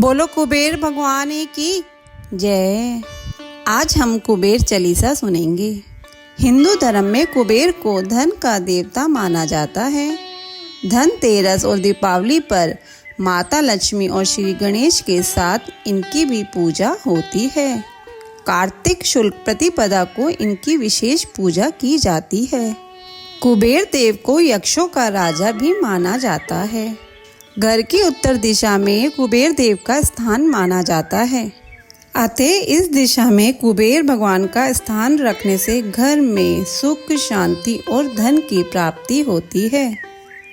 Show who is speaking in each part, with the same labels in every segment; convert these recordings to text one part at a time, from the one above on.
Speaker 1: बोलो कुबेर भगवान की जय। आज हम कुबेर चालीसा सुनेंगे। हिंदू धर्म में कुबेर को धन का देवता माना जाता है। धनतेरस और दीपावली पर माता लक्ष्मी और श्री गणेश के साथ इनकी भी पूजा होती है। कार्तिक शुक्ल प्रतिपदा को इनकी विशेष पूजा की जाती है। कुबेर देव को यक्षों का राजा भी माना जाता है। घर की उत्तर दिशा में कुबेर देव का स्थान माना जाता है। अतः इस दिशा में कुबेर भगवान का स्थान रखने से घर में सुख, शांति और धन की प्राप्ति होती है।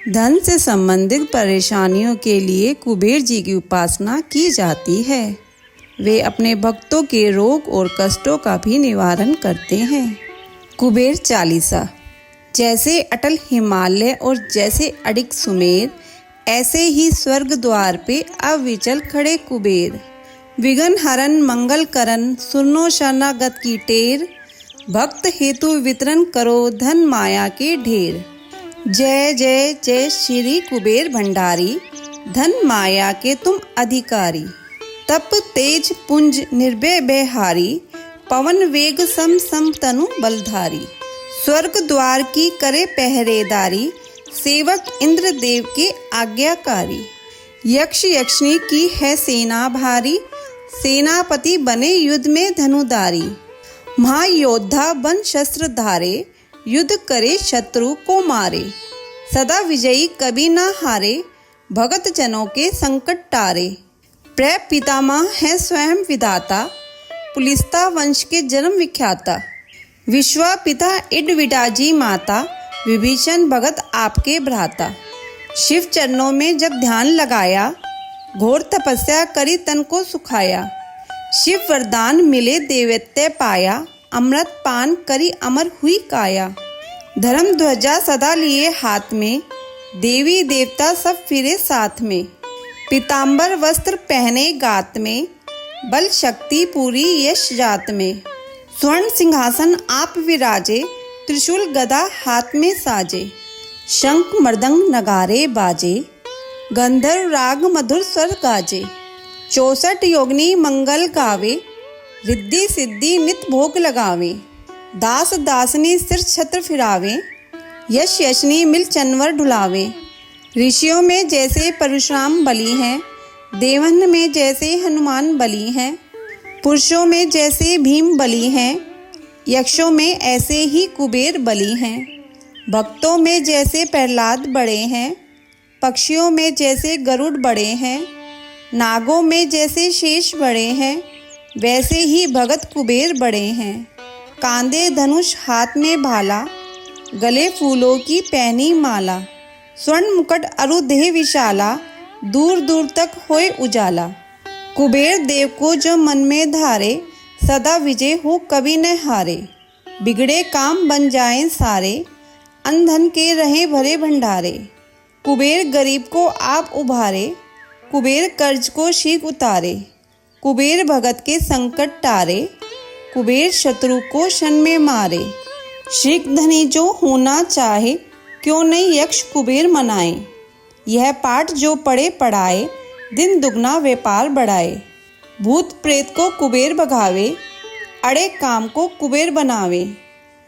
Speaker 1: धन से संबंधित परेशानियों के लिए कुबेर जी की उपासना की जाती है। वे अपने भक्तों के रोग और कष्टों का भी निवारण करते हैं। कुबेर चालीसा। जैसे अटल हिमालय और जैसे अडिग सुमेर, ऐसे ही स्वर्ग द्वार पे अविचल खड़े कुबेर। विघ्न हरन मंगल करन, सुनो शरणागत की टेर। भक्त हेतु वितरण करो, धन माया के ढेर। जय जय जय श्री कुबेर भंडारी, धन माया के तुम अधिकारी। तप तेज पुंज निर्भय बेहारी, पवन वेग सम सम तनु बलधारी। स्वर्ग द्वार की करे पहरेदारी, सेवक इंद्र देव के आज्ञाकारी। यक्ष यक्षिणी की है सेना भारी, सेनापति बने युद्ध में धनुधारी। महायोद्धा बन शस्त्र धारे, युद्ध करे शत्रु को मारे। सदा विजयी कभी ना हारे, भगत जनों के संकट टारे। प्र पितामह है स्वयं विधाता, पुलिस्ता वंश के जन्म विख्याता। विश्वापिता इडविडाजी माता, विभीषण भगत आपके भ्राता। शिव चरणों में जब ध्यान लगाया, घोर तपस्या करी तन को सुखाया। शिव वरदान मिले देवत्य पाया, अमृत पान करी अमर हुई काया। धर्म ध्वजा सदा लिए हाथ में, देवी देवता सब फिरे साथ में। पीताम्बर वस्त्र पहने गात में, बल शक्ति पूरी यश जात में। स्वर्ण सिंहासन आप विराजे, त्रिशूल गदा हाथ में साजे। शंख मृदंग नगारे बाजे, गंधर्व राग मधुर स्वर गाजे। 64 योगिनी मंगल गावे, रिद्धि सिद्धि नित भोग लगावे। दास दासनी सिर छत्र फिरावे, यश यशनी मिल चनवर ढुलावे। ऋषियों में जैसे परशुराम बली हैं, देवन में जैसे हनुमान बली हैं। पुरुषों में जैसे भीम बली हैं, यक्षों में ऐसे ही कुबेर बली हैं। भक्तों में जैसे प्रहलाद बड़े हैं, पक्षियों में जैसे गरुड़ बड़े हैं। नागों में जैसे शेष बड़े हैं, वैसे ही भगत कुबेर बड़े हैं। कांधे धनुष हाथ में भाला, गले फूलों की पहनी माला। स्वर्ण मुकुट अरु देह विशाला, दूर दूर तक होए उजाला। कुबेर देव को जो मन में धारे, सदा विजय हो कभी न हारे। बिगड़े काम बन जाएं सारे, अंधन के रहे भरे भंडारे। कुबेर गरीब को आप उभारे, कुबेर कर्ज को शीघ्र उतारे। कुबेर भगत के संकट टारे, कुबेर शत्रु को क्षण में मारे। शीघ्र धनी जो होना चाहे, क्यों नहीं यक्ष कुबेर मनाए। यह पाठ जो पढ़े पढ़ाए, दिन दुगना व्यापार बढ़ाए। भूत प्रेत को कुबेर भगावे, अड़े काम को कुबेर बनावे।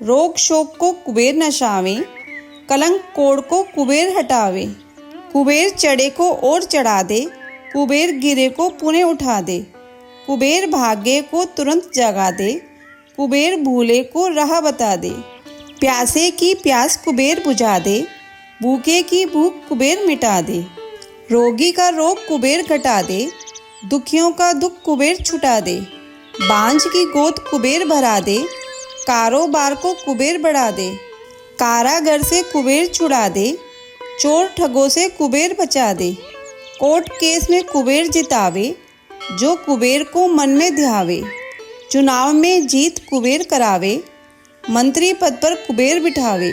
Speaker 1: रोग शोक को कुबेर नशावे, कलंक कोड़ को कुबेर हटावे। कुबेर चढ़े को और चढ़ा दे, कुबेर गिरे को पुणे उठा दे। कुबेर भागे को तुरंत जगा दे, कुबेर भूले को राह बता दे। प्यासे की प्यास कुबेर बुझा दे, भूखे की भूख कुबेर मिटा दे। रोगी का रोग कुबेर घटा दे, दुखियों का दुख कुबेर छुटा दे। बांझ की गोद कुबेर भरा दे, कारोबार को कुबेर बढ़ा दे। कारागर से कुबेर छुड़ा दे, चोर ठगों से कुबेर बचा दे। कोर्ट केस में कुबेर जितावे, जो कुबेर को मन में ध्यावे। चुनाव में जीत कुबेर करावे, मंत्री पद पर कुबेर बिठावे।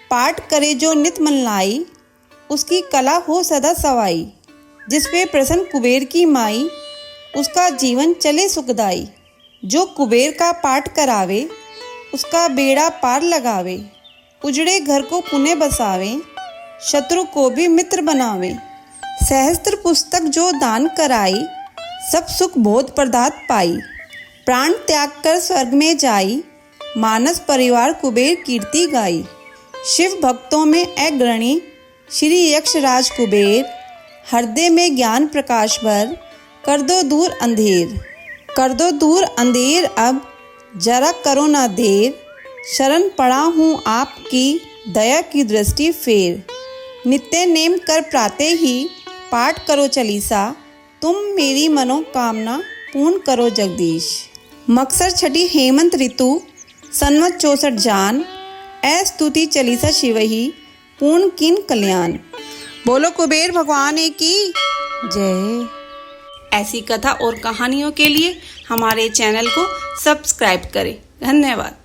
Speaker 1: पाठ करे जो नित मन लाई, उसकी कला हो सदा सवाई। जिस पे प्रसन्न कुबेर की माई, उसका जीवन चले सुखदाई। जो कुबेर का पाठ करावे, उसका बेड़ा पार लगावे। उजड़े घर को पुनः बसावे, शत्रु को भी मित्र बनावे। सहस्त्र पुस्तक जो दान कराई, सब सुख बोध पदार्थ पाई, प्राण त्याग कर स्वर्ग में जाई, मानस परिवार कुबेर कीर्ति गाई। शिव भक्तों में अग्रणी श्री यक्षराज कुबेर, हृदय में ज्ञान प्रकाश भर, कर दो दूर अंधेर। कर दो दूर अंधेर अब, जरा करो ना देर, शरण पड़ा हूँ आपकी, दया की दृष्टि फेर। नित्य नेम कर प्रातः ही, पाठ करो चालीसा, तुम मेरी मनोकामना पूर्ण करो जगदीश। मकसर छठी हेमंत ऋतु, संवत 64 जान, स्तुति चालीसा शिव ही, पूर्ण किन कल्याण। बोलो कुबेर भगवान की जय। ऐसी कथा और कहानियों के लिए हमारे चैनल को सब्सक्राइब करें। धन्यवाद।